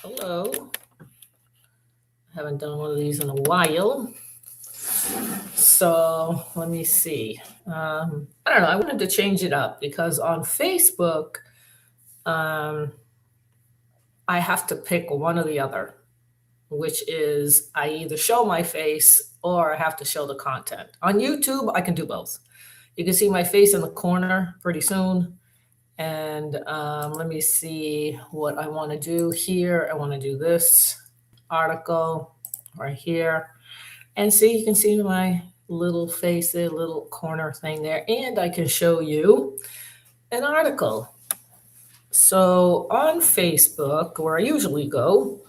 Hello. Haven't done one of these in a while. So let me see. I don't know. I wanted to change it up because on Facebook, um, I have to pick one or the other, which is I either show my face or I have to show the content. On YouTube, I can do both. You can see my face in the corner pretty soon. And let me see what I want to do here. I want to do this article right here. And see, you can see my little face there, little corner thing there. And I can show you an article. So on Facebook, where I usually go,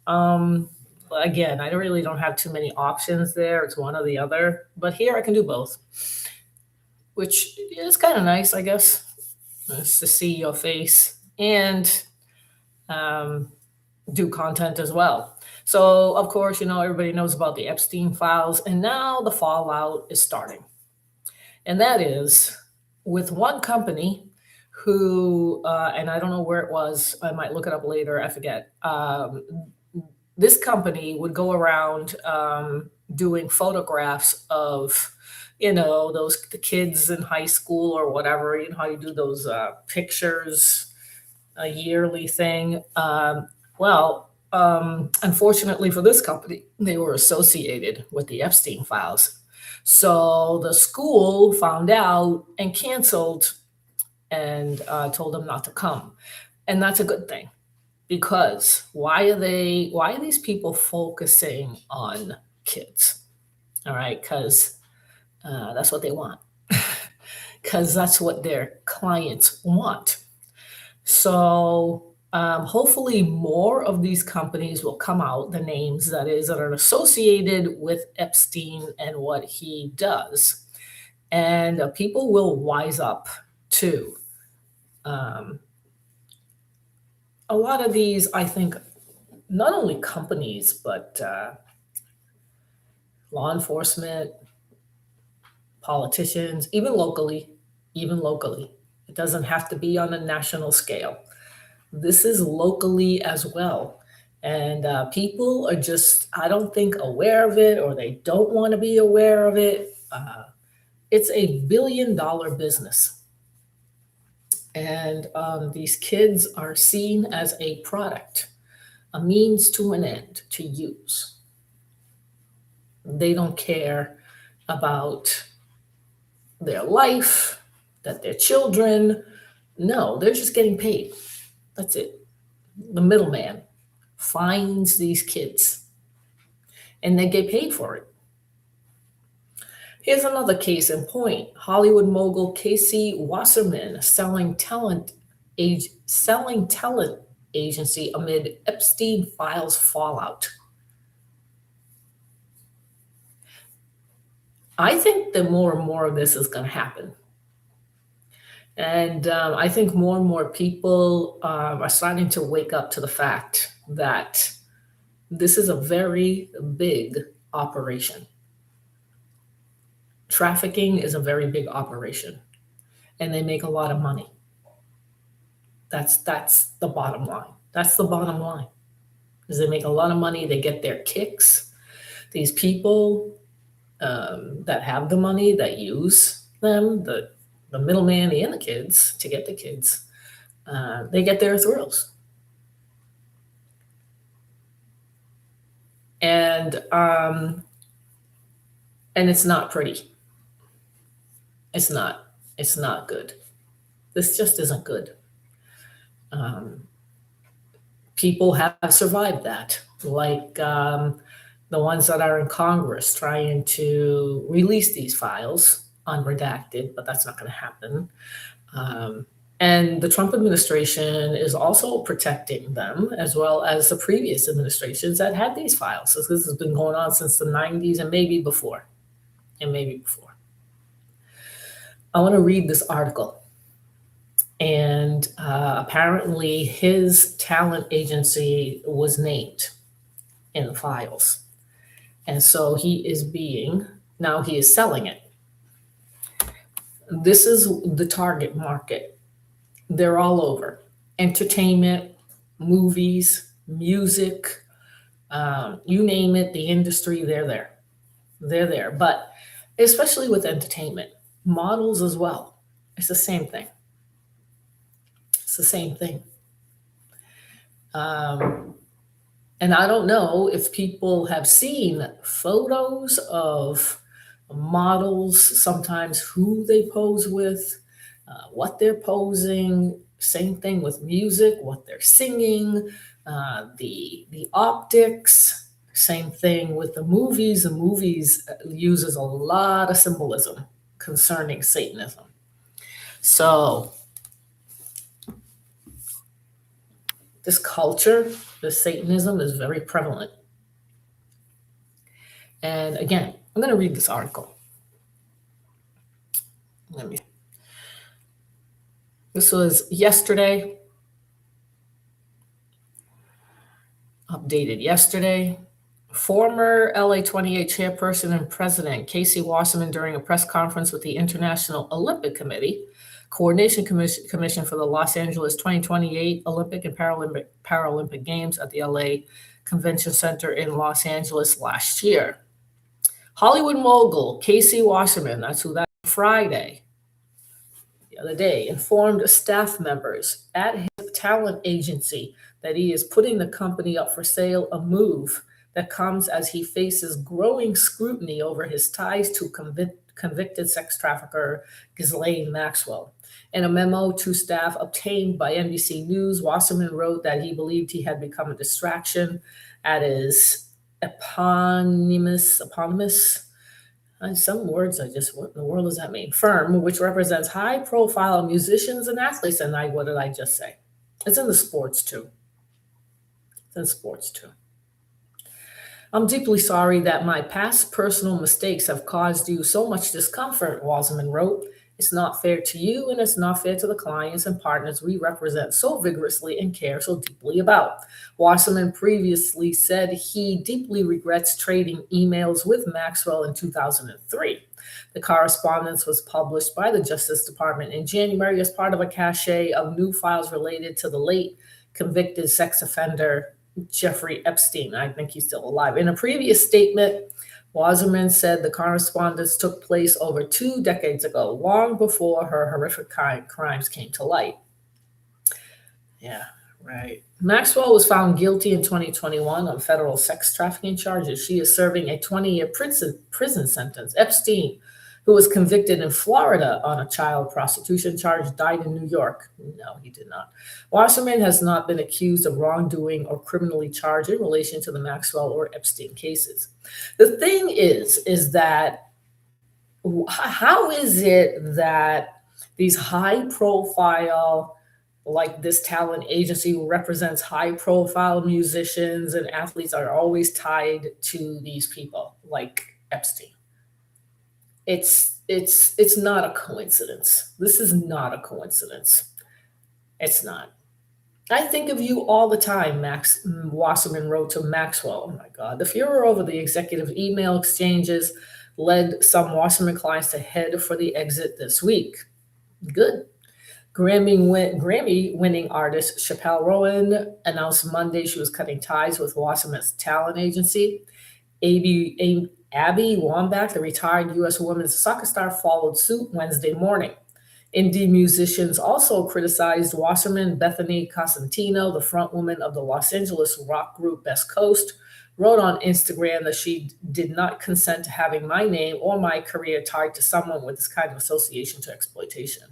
again, I really don't have too many options there. It's one or the other. But here I can do both, which is kind of nice, I guess, is to see your face and um, do content as well. So, of course, everybody knows about the Epstein files, and now the fallout is starting. And that is with one company who, and I don't know where it was, I might look it up later, I forget. This company would go around doing photographs of, the kids in high school or whatever, how you do those pictures, a yearly thing. Unfortunately for this company, they were associated with the Epstein files. So the school found out and canceled and told them not to come. And that's a good thing because why are these people focusing on kids? All right, because that's what they want, because that's what their clients want. So hopefully more of these companies will come out, the names that are associated with Epstein and what he does. And people will wise up too. A lot of these, I think, not only companies, but law enforcement, politicians, even locally. It doesn't have to be on a national scale. This is locally as well. And people are just, I don't think, aware of it, or they don't want to be aware of it. It's a billion-dollar business. And these kids are seen as a product, a means to an end to use. They don't care about their life, that they're children. No, they're just getting paid. That's it. The middleman finds these kids and they get paid for it. Here's another case in point. Hollywood mogul Casey Wasserman selling talent agency amid Epstein files fallout. I think that more and more of this is going to happen. And I think more and more people are starting to wake up to the fact that this is a very big operation. Trafficking is a very big operation, and they make a lot of money. That's the bottom line. That's the bottom line. Is they make a lot of money. They get their kicks. These people that have the money, that use them, the middleman and the kids to get the kids, they get their thrills. And it's not pretty. It's not good. This just isn't good. People have survived that, like the ones that are in Congress trying to release these files unredacted, but that's not going to happen. And the Trump administration is also protecting them, as well as the previous administrations that had these files. So this has been going on since the 90s and maybe before. I want to read this article. And apparently his talent agency was named in the files. And so he is selling it. This is the target market. They're all over. Entertainment, movies, music, you name it, the industry, they're there. They're there. But especially with entertainment, models as well. It's the same thing. It's the same thing. Um, and I don't know if people have seen photos of models, sometimes who they pose with, what they're posing. Same thing with music, what they're singing, the optics. Same thing with the movies. The movies uses a lot of symbolism concerning Satanism. So this culture, this Satanism is very prevalent. And again, I'm going to read this article. Let me. This was yesterday, updated yesterday. Former LA 28 chairperson and president Casey Wasserman, during a press conference with the International Olympic Committee, Coordination Commission for the Los Angeles 2028 Olympic and Paralympic Games at the LA Convention Center in Los Angeles last year. Hollywood mogul Casey Wasserman, that's who that Friday, the other day, informed staff members at his talent agency that he is putting the company up for sale, a move that comes as he faces growing scrutiny over his ties to convicted sex trafficker Ghislaine Maxwell. In a memo to staff obtained by NBC News, Wasserman wrote that he believed he had become a distraction at his eponymous some words I just, what in the world does that mean? Firm, which represents high profile musicians and athletes. And what did I just say? It's in the sports too. It's in sports too. I'm deeply sorry that my past personal mistakes have caused you so much discomfort, Wasserman wrote. It's not fair to you, and it's not fair to the clients and partners we represent so vigorously and care so deeply about. Wasserman previously said he deeply regrets trading emails with Maxwell in 2003. The correspondence was published by the Justice Department in January as part of a cache of new files related to the late convicted sex offender Jeffrey Epstein. I think he's still alive. In a previous statement, Wasserman said the correspondence took place over 2 decades ago, long before her horrific crimes came to light. Yeah, right. Maxwell was found guilty in 2021 on federal sex trafficking charges. She is serving a 20-year prison sentence. Epstein, who was convicted in Florida on a child prostitution charge, died in New York. No, he did not. Wasserman has not been accused of wrongdoing or criminally charged in relation to the Maxwell or Epstein cases. The thing is that how is it that these high profile, like this talent agency who represents high profile musicians and athletes, are always tied to these people like Epstein? It's not a coincidence. This is not a coincidence. It's not. I think of you all the time, Wasserman wrote to Maxwell. Oh my God. The furor over the executive email exchanges led some Wasserman clients to head for the exit this week. Good. Grammy winning artist Chappelle Rowan announced Monday she was cutting ties with Wasserman's talent agency. Abby Wambach, the retired U.S. women's soccer star, followed suit Wednesday morning. Indie musicians also criticized Wasserman. Bethany Cosentino, the frontwoman of the Los Angeles rock group Best Coast, wrote on Instagram that she did not consent to having my name or my career tied to someone with this kind of association to exploitation.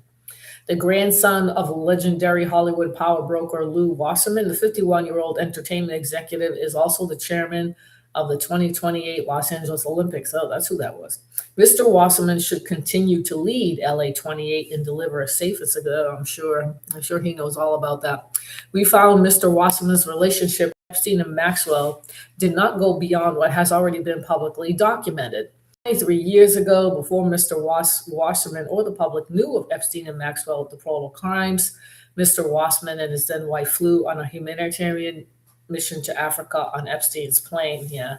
The grandson of legendary Hollywood power broker Lou Wasserman, the 51-year-old entertainment executive, is also the chairman of the 2028 Los Angeles Olympics. Oh, that's who that was. Mr. Wasserman should continue to lead LA 28 and deliver a safe and secure. I'm sure he knows all about that. We found Mr. Wasserman's relationship with Epstein and Maxwell did not go beyond what has already been publicly documented. 23 years ago, before Mr. Wasserman or the public knew of Epstein and Maxwell deplorable crimes, Mr. Wasserman and his then wife flew on a humanitarian mission to Africa on Epstein's plane. Yeah.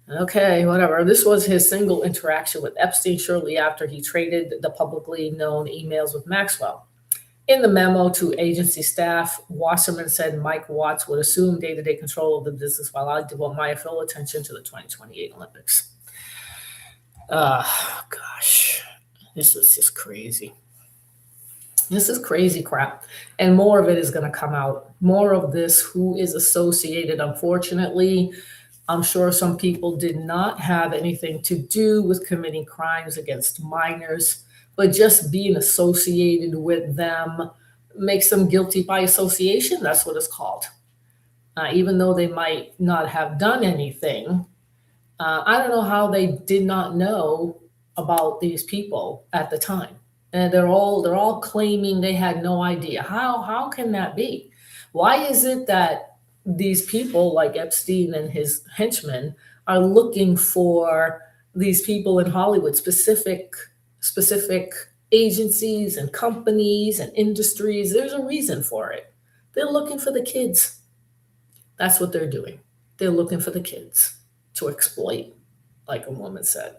Okay, whatever. This was his single interaction with Epstein shortly after he traded the publicly known emails with Maxwell. In the memo to agency staff, Wasserman said Mike Watts would assume day to day control of the business while I devote my full attention to the 2028 Olympics. Gosh, this is just crazy. This is crazy crap. And more of it is going to come out. More of this, who is associated. Unfortunately, I'm sure some people did not have anything to do with committing crimes against minors, but just being associated with them makes them guilty by association. That's what it's called. Even though they might not have done anything, I don't know how they did not know about these people at the time. And they're all claiming they had no idea. How can that be? Why is it that these people like Epstein and his henchmen are looking for these people in Hollywood, specific agencies and companies and industries? There's a reason for it. They're looking for the kids. That's what they're doing. They're looking for the kids to exploit, like a woman said.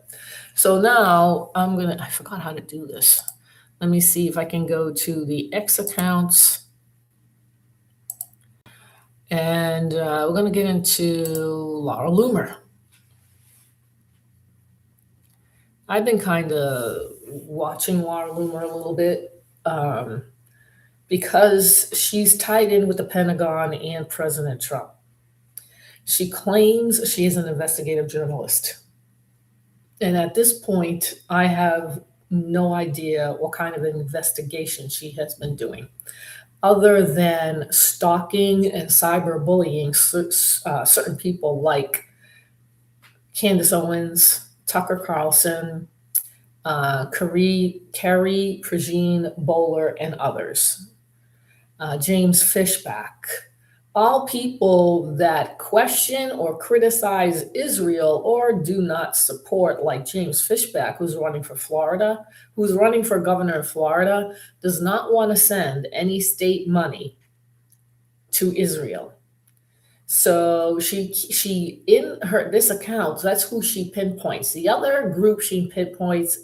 So now I forgot how to do this. Let me see if I can go to the X accounts. And we're going to get into Laura Loomer. I've been kind of watching Laura Loomer a little bit because she's tied in with the Pentagon and President Trump. She claims she is an investigative journalist. And at this point, I have no idea what kind of investigation she has been doing, other than stalking and cyberbullying certain people like Candace Owens, Tucker Carlson, Carrie Prejean Bowler, and others. James Fishback, all people that question or criticize Israel or do not support, like James Fishback, who's running for Florida, who's running for governor of Florida, does not want to send any state money to Israel. So she in her this account, that's who she pinpoints. The other group she pinpoints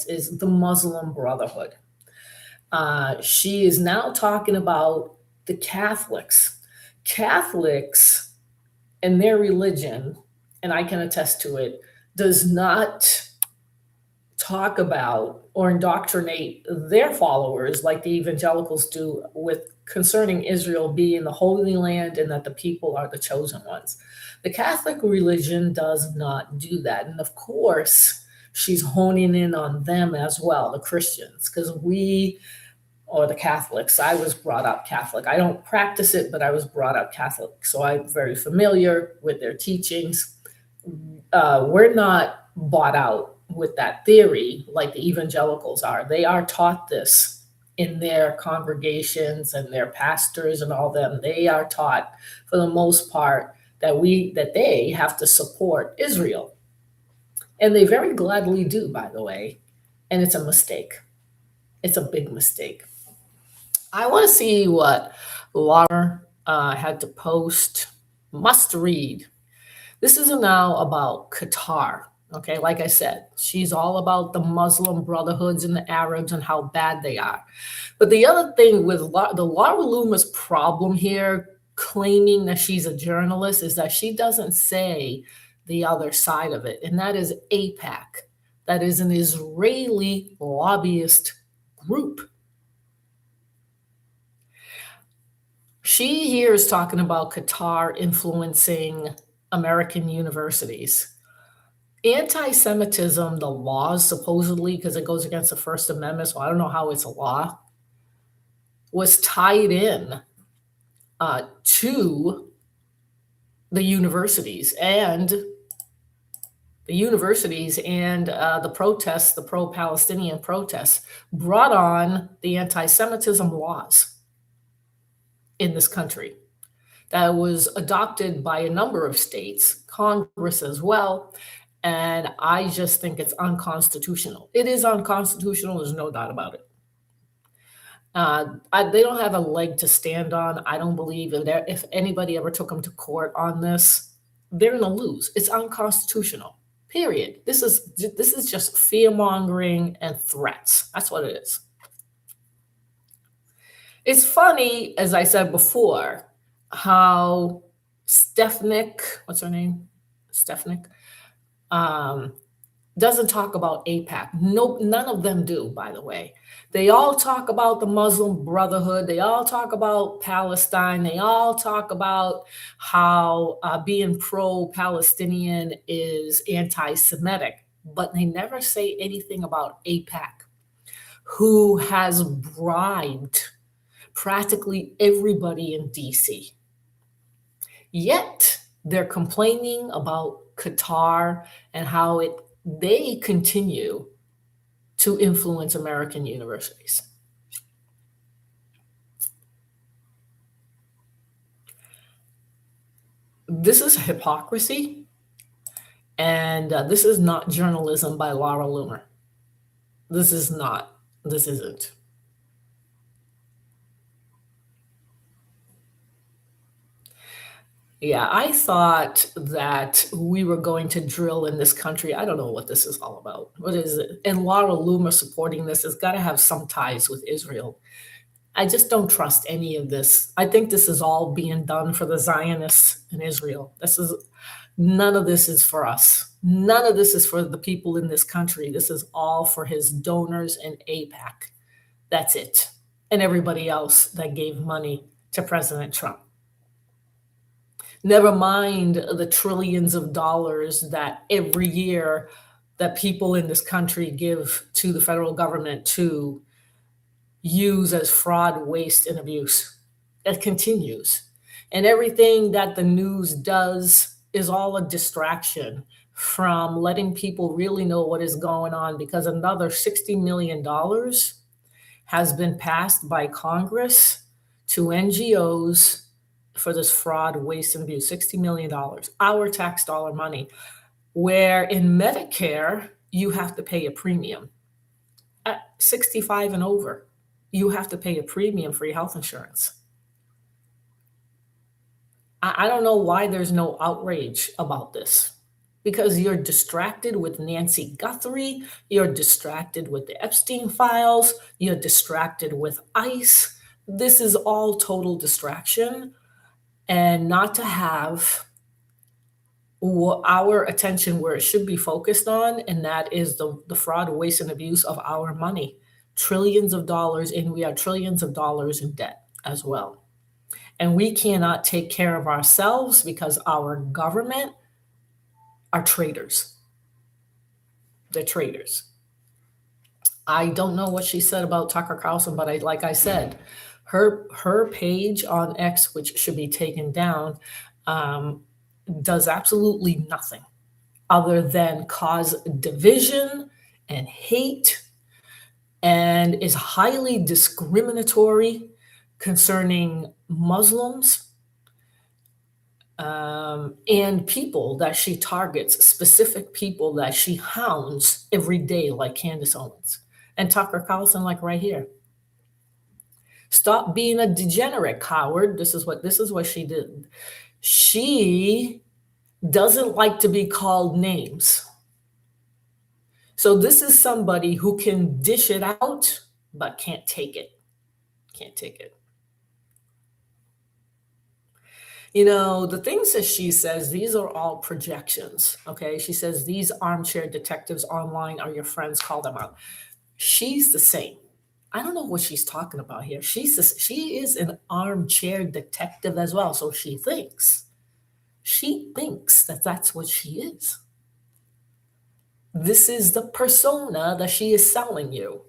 is the Muslim Brotherhood. She is now talking about the Catholics. Catholics and their religion, and I can attest to it, does not talk about or indoctrinate their followers like the evangelicals do with concerning Israel being the Holy Land and that the people are the chosen ones. The Catholic religion does not do that. And of course, she's honing in on them as well, the Christians, because or the Catholics. I was brought up Catholic. I don't practice it, but I was brought up Catholic. So I'm very familiar with their teachings. We're not bought out with that theory like the evangelicals are. They are taught this in their congregations and their pastors and all them. They are taught for the most part that they have to support Israel. And they very gladly do, by the way. And it's a mistake. It's a big mistake. I want to see what Laura had to post. Must read. This is now about Qatar. Okay, like I said, she's all about the Muslim brotherhoods and the Arabs and how bad they are. But the other thing with the Laura Loomer's problem here, claiming that she's a journalist, is that she doesn't say the other side of it, and that is AIPAC. That is an Israeli lobbyist group. She here is talking about Qatar influencing American universities. Anti-Semitism, the laws supposedly, because it goes against the First Amendment, so I don't know how it's a law, was tied in to the universities and the protests, the pro-Palestinian protests, brought on the anti-Semitism laws in this country that was adopted by a number of states, Congress as well. And I just think it's unconstitutional. It is unconstitutional. There's no doubt about it. They don't have a leg to stand on. I don't believe if anybody ever took them to court on this, they're going to lose. It's unconstitutional. Period. This is just fear mongering and threats. That's what it is. It's funny, as I said before, how Stefanik, what's her name? Stefanik, um, doesn't talk about APAC. No, none of them do, by the way. They all talk about the Muslim Brotherhood. They all talk about Palestine. They all talk about how being pro Palestinian is anti Semitic, but they never say anything about APAC, who has bribed practically everybody in DC. Yet they're complaining about Qatar and how they continue to influence American universities. This is hypocrisy, and this is not journalism by Laura Loomer. This is not. This isn't. Yeah, I thought that we were going to drill in this country. I don't know what this is all about. What is it? And Laura Loomer supporting this has got to have some ties with Israel. I just don't trust any of this. I think this is all being done for the Zionists in Israel. This is none of this is for us. None of this is for the people in this country. This is all for his donors and APAC. That's it. And everybody else that gave money to President Trump. Never mind the trillions of dollars that every year that people in this country give to the federal government to use as fraud, waste, and abuse. It continues. And everything that the news does is all a distraction from letting people really know what is going on, because another $60 million has been passed by Congress to NGOs for this fraud, waste, and abuse. $60 million, our tax dollar money, where in Medicare, you have to pay a premium. At 65 and over, you have to pay a premium for your health insurance. I don't know why there's no outrage about this, because you're distracted with Nancy Guthrie, you're distracted with the Epstein files, you're distracted with ICE. This is all total distraction, and not to have our attention where it should be focused on, and that is the fraud, waste, and abuse of our money. Trillions of dollars, and we are trillions of dollars in debt as well. And we cannot take care of ourselves because our government are traitors. They're traitors. I don't know what she said about Tucker Carlson, but like I said, her page on X, which should be taken down, does absolutely nothing other than cause division and hate, and is highly discriminatory concerning Muslims, and people that she targets, specific people that she hounds every day, like Candace Owens and Tucker Carlson, like right here. Stop being a degenerate, coward. This is what she did. She doesn't like to be called names. So this is somebody who can dish it out, but can't take it. Can't take it. The things that she says, these are all projections. Okay. She says these armchair detectives online are your friends, call them out. She's the same. I don't know what she's talking about here. She is an armchair detective as well. So she thinks that that's what she is. This is the persona that she is selling you.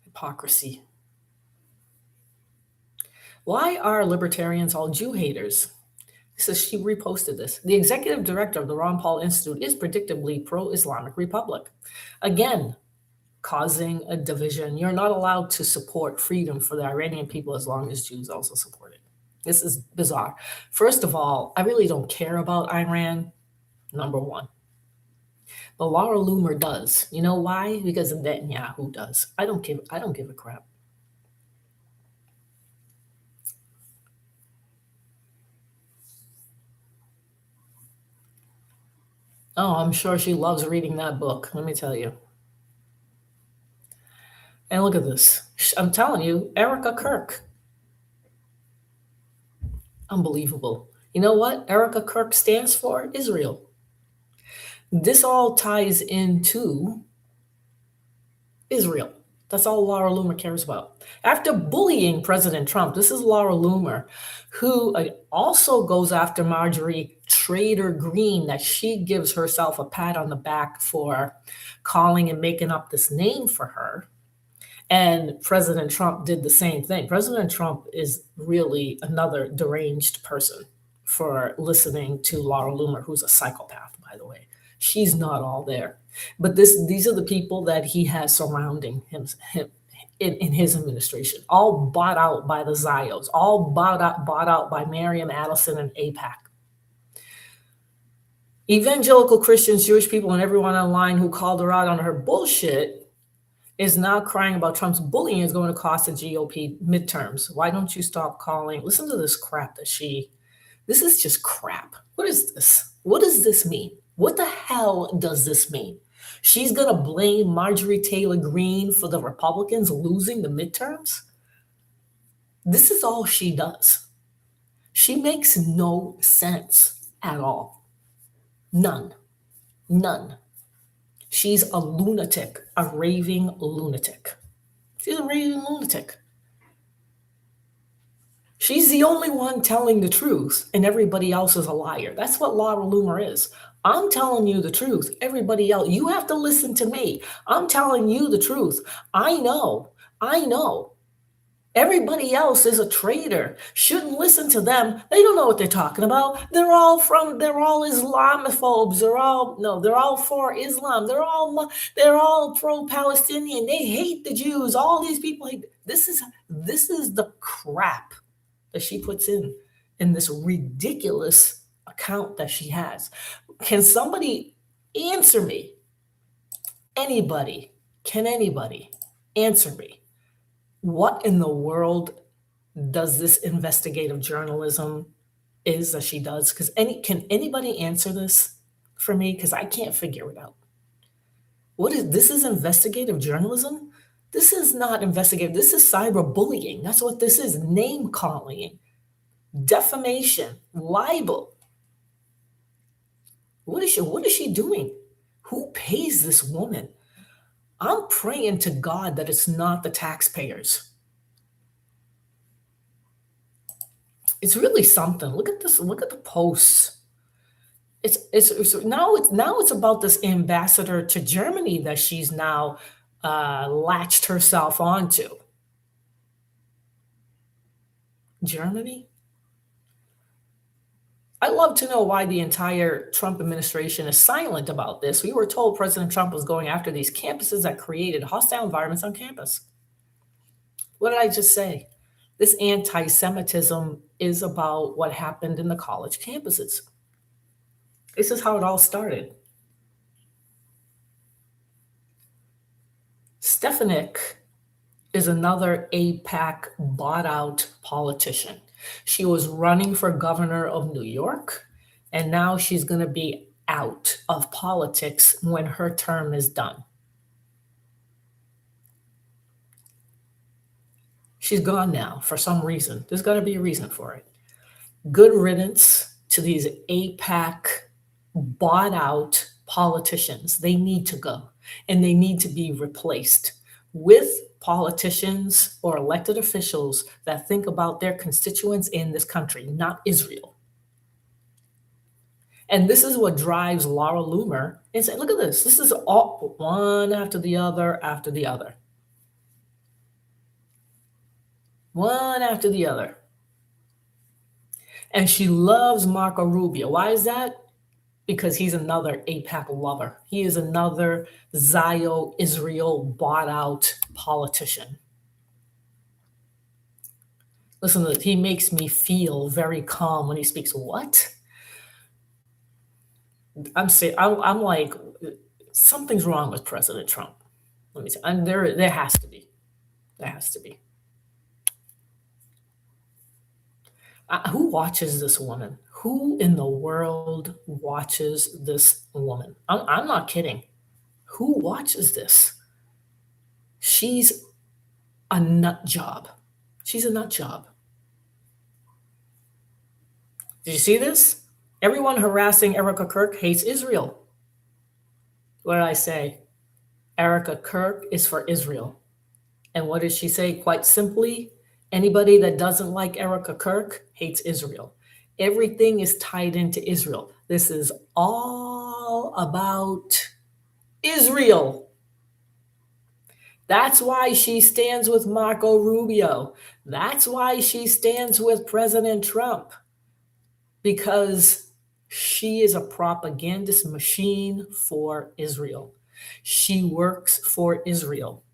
Hypocrisy. Why are libertarians all Jew haters? So she reposted this. The executive director of the Ron Paul Institute is predictably pro-Islamic Republic. Again, causing a division. You're not allowed to support freedom for the Iranian people as long as Jews also support it. This is bizarre. First of all, I really don't care about Iran, number one. But Laura Loomer does. You know why? Because Netanyahu does. I don't give a crap. Oh, I'm sure she loves reading that book. Let me tell you. And look at this. I'm telling you, Erica Kirk, unbelievable. You know what Erica Kirk stands for? Israel. This all ties into Israel. That's all Laura Loomer cares about. After bullying President Trump, this is Laura Loomer, who also goes after Marjorie Trader Green, that she gives herself a pat on the back for calling and making up this name for her. And President Trump did the same thing. President Trump is really another deranged person for listening to Laura Loomer, who's a psychopath, by the way. She's not all there. But these are the people that he has surrounding him in his administration, all bought out by the Zios, all bought out by Miriam Adelson and APAC. Evangelical Christians, Jewish people, and everyone online who called her out on her bullshit is now crying about Trump's bullying is going to cost the GOP midterms. Why don't you stop calling? Listen to this crap this is just crap. What is this? What does this mean? What the hell does this mean? She's going to blame Marjorie Taylor Greene for the Republicans losing the midterms? This is all she does. She makes no sense at all. None. None. She's a lunatic, a raving lunatic. She's a raving lunatic. She's the only one telling the truth, and everybody else is a liar. That's what Laura Loomer is. I'm telling you the truth. Everybody else, you have to listen to me. I'm telling you the truth. I know. I know. Everybody else is a traitor. Shouldn't listen to them. They don't know what they're talking about. They're all Islamophobes. They're all for Islam. They're all pro-Palestinian. They hate the Jews. All these people hate. This is the crap that she puts in this ridiculous account that she has. Can somebody answer me? Can anybody answer me? What in the world does this investigative journalism is that she does? Because can anybody answer this for me? Because I can't figure it out. This is investigative journalism? This is not investigative. This is cyberbullying. That's what this is. Name calling, defamation, libel. What is she doing? Who pays this woman? I'm praying to God that it's not the taxpayers. It's really something. Look at this. Look at the posts. Now it's about this ambassador to Germany that she's now latched herself onto. Germany? I'd love to know why the entire Trump administration is silent about this. We were told President Trump was going after these campuses that created hostile environments on campus. What did I just say? This anti-Semitism is about what happened in the college campuses. This is how it all started. Stefanik is another APAC bought out politician. She was running for governor of New York, and now she's going to be out of politics when her term is done. She's gone now for some reason. There's got to be a reason for it. Good riddance to these APAC bought out politicians. They need to go, and they need to be replaced with politicians or elected officials that think about their constituents in this country, not Israel. And this is what drives Laura Loomer and say, look at this. This is all one after the other after the other. One after the other. And she loves Marco Rubio. Why is that? Because he's another APAC lover. He is another Zio Israel bought out politician. Listen, he makes me feel very calm when he speaks. What? I'm like, something's wrong with President Trump. Let me say, and there has to be. There has to be. Who watches this woman? Who in the world watches this woman? I'm not kidding. Who watches this? She's a nut job. She's a nut job. Did you see this? Everyone harassing Erica Kirk hates Israel. What did I say? Erica Kirk is for Israel. And what did she say? Quite simply, anybody that doesn't like Erica Kirk hates Israel. Everything is tied into Israel. This is all about Israel. That's why she stands with Marco Rubio. That's why she stands with President Trump, because she is a propagandist machine for Israel. She works for Israel.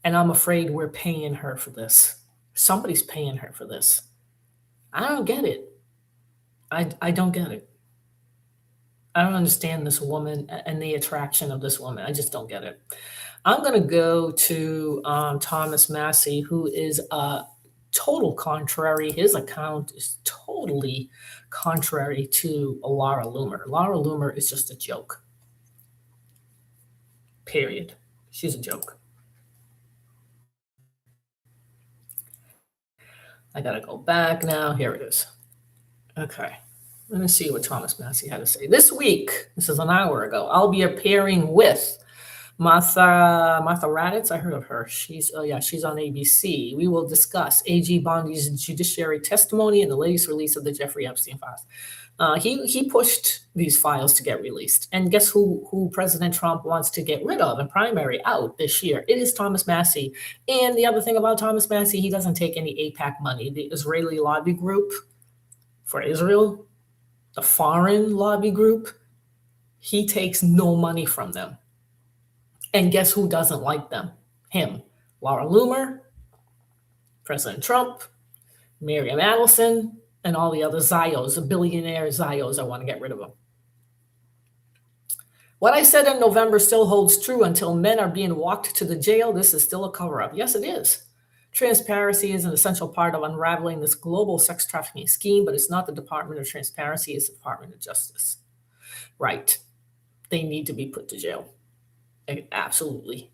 And I'm afraid we're paying her for this. Somebody's paying her for this. I don't get it. I don't get it. I don't understand this woman and the attraction of this woman. I just don't get it. I'm going to go to Thomas Massey, who is a total contrary. His account is totally contrary to Laura Loomer. Laura Loomer is just a joke. Period. She's a joke. I got to go back now. Here it is. Okay. Let me see what Thomas Massey had to say. This week, this is an hour ago, I'll be appearing with Martha Raddatz. I heard of her. She's on ABC. We will discuss AG Bondi's judiciary testimony and the latest release of the Jeffrey Epstein files. He pushed these files to get released. And guess who President Trump wants to get rid of and primary out this year? It is Thomas Massey. And the other thing about Thomas Massey, he doesn't take any AIPAC money. The Israeli lobby group for Israel, the foreign lobby group, he takes no money from them. And guess who doesn't like them? Him. Laura Loomer, President Trump, Miriam Adelson, and all the other Zios, the billionaire Zios. I want to get rid of them. What I said in November still holds true until men are being walked to the jail. This is still a cover-up. Yes, it is. Transparency is an essential part of unraveling this global sex trafficking scheme, but it's not the Department of Transparency, it's the Department of Justice. Right. They need to be put to jail. Absolutely.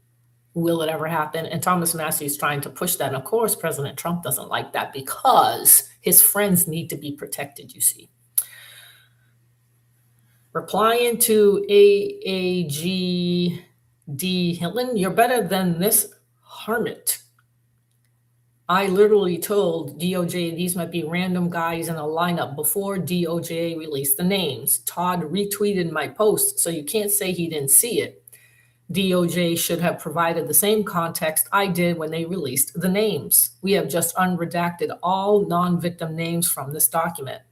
Will it ever happen? And Thomas Massey is trying to push that. And of course, President Trump doesn't like that because his friends need to be protected, you see. Replying to AAGD Hilton, you're better than this hermit. I literally told DOJ these might be random guys in a lineup before DOJ released the names. Todd retweeted my post, so you can't say he didn't see it. DOJ should have provided the same context I did when they released the names. We have just unredacted all non-victim names from this document.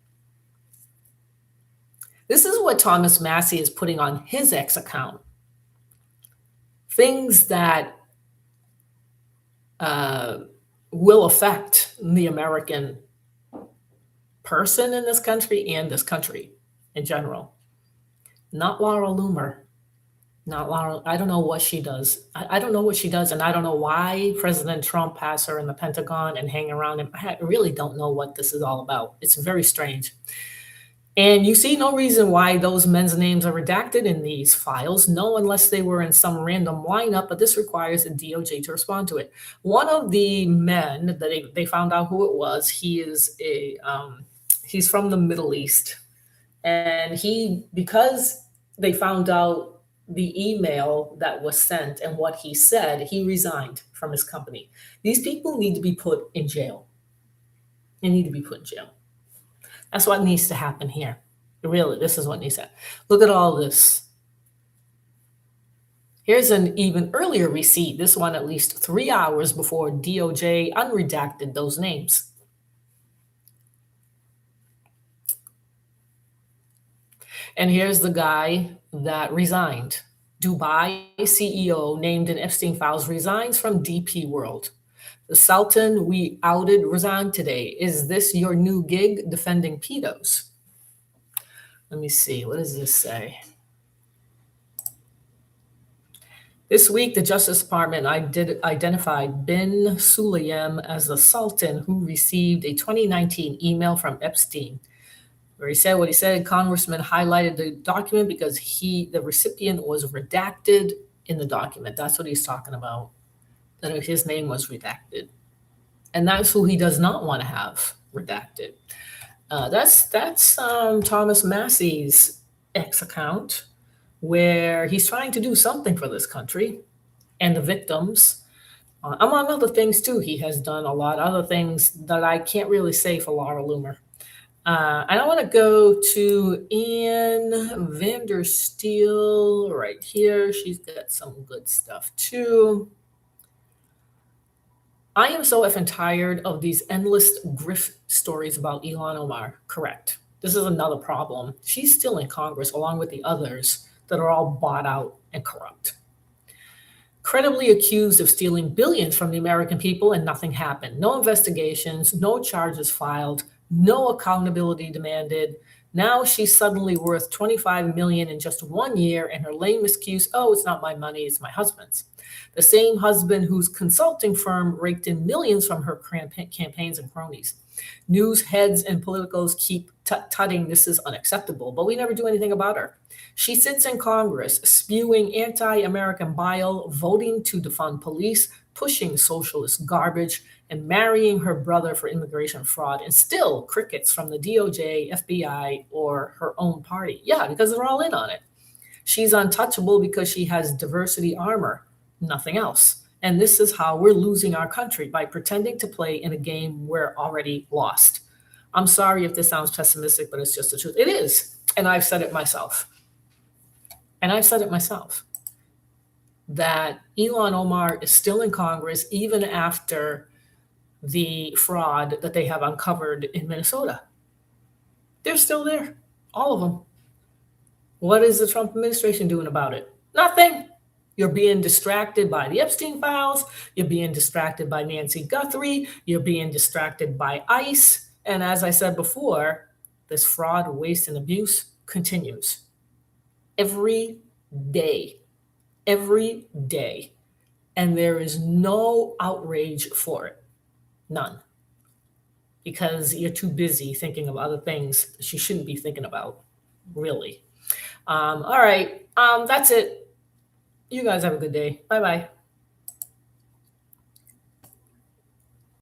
This is what Thomas Massey is putting on his X account. Things that will affect the American person in this country and this country in general. Not Laura Loomer. Not Laura. I don't know what she does. I don't know what she does, and I don't know why President Trump has her in the Pentagon and hang around him. I really don't know what this is all about. It's very strange. And you see no reason why those men's names are redacted in these files. No, unless they were in some random lineup, but this requires the DOJ to respond to it. One of the men that they found out who it was, he's from the Middle East. And because they found out the email that was sent and what he said, he resigned from his company. These people need to be put in jail. They need to be put in jail. That's what needs to happen here. Really, this is what needs to happen. Look at all this. Here's an even earlier receipt, this one at least 3 hours before DOJ unredacted those names. And here's the guy that resigned. Dubai CEO named in Epstein files resigns from DP World. The Sultan we outed resigned today. Is this your new gig, defending pedos? Let me see. What does this say? This week, the Justice Department identified bin Sulayem as the Sultan who received a 2019 email from Epstein, where he said what he said. Congressman highlighted the document because the recipient was redacted in the document. That's what he's talking about. that his name was redacted. And that's who he does not want to have redacted. That's Thomas Massey's X account, where he's trying to do something for this country and the victims. Among other things, too, he has done a lot of other things that I can't really say for Laura Loomer. And I want to go to Ann Vandersteel right here. She's got some good stuff, too. I am so effing tired of these endless grift stories about Elon Omar. Correct. This is another problem. She's still in Congress along with the others that are all bought out and corrupt. Credibly accused of stealing billions from the American people and nothing happened. No investigations, no charges filed, no accountability demanded. Now she's suddenly worth 25 million in just 1 year, and her lame excuse, oh, it's not my money, it's my husband's. The same husband whose consulting firm raked in millions from her campaigns and cronies. News heads and politicos keep tutting this is unacceptable, but we never do anything about her. She sits in Congress spewing anti-American bile, voting to defund police, pushing socialist garbage, and marrying her brother for immigration fraud, and still crickets from the DOJ, FBI, or her own party. Yeah, because they're all in on it. She's untouchable because she has diversity armor, nothing else. And this is how we're losing our country, by pretending to play in a game we're already lost. I'm sorry if this sounds pessimistic, but it's just the truth. It is. And I've said it myself. That Elon Omar is still in Congress even after the fraud that they have uncovered in Minnesota. They're still there, all of them. What is the Trump administration doing about it? Nothing. You're being distracted by the Epstein files. You're being distracted by Nancy Guthrie. You're being distracted by ICE. And as I said before, this fraud, waste, and abuse continues every day. Every day. And there is no outrage for it. None. Because you're too busy thinking of other things that you shouldn't be thinking about, really. All right. That's it. You guys have a good day. Bye bye.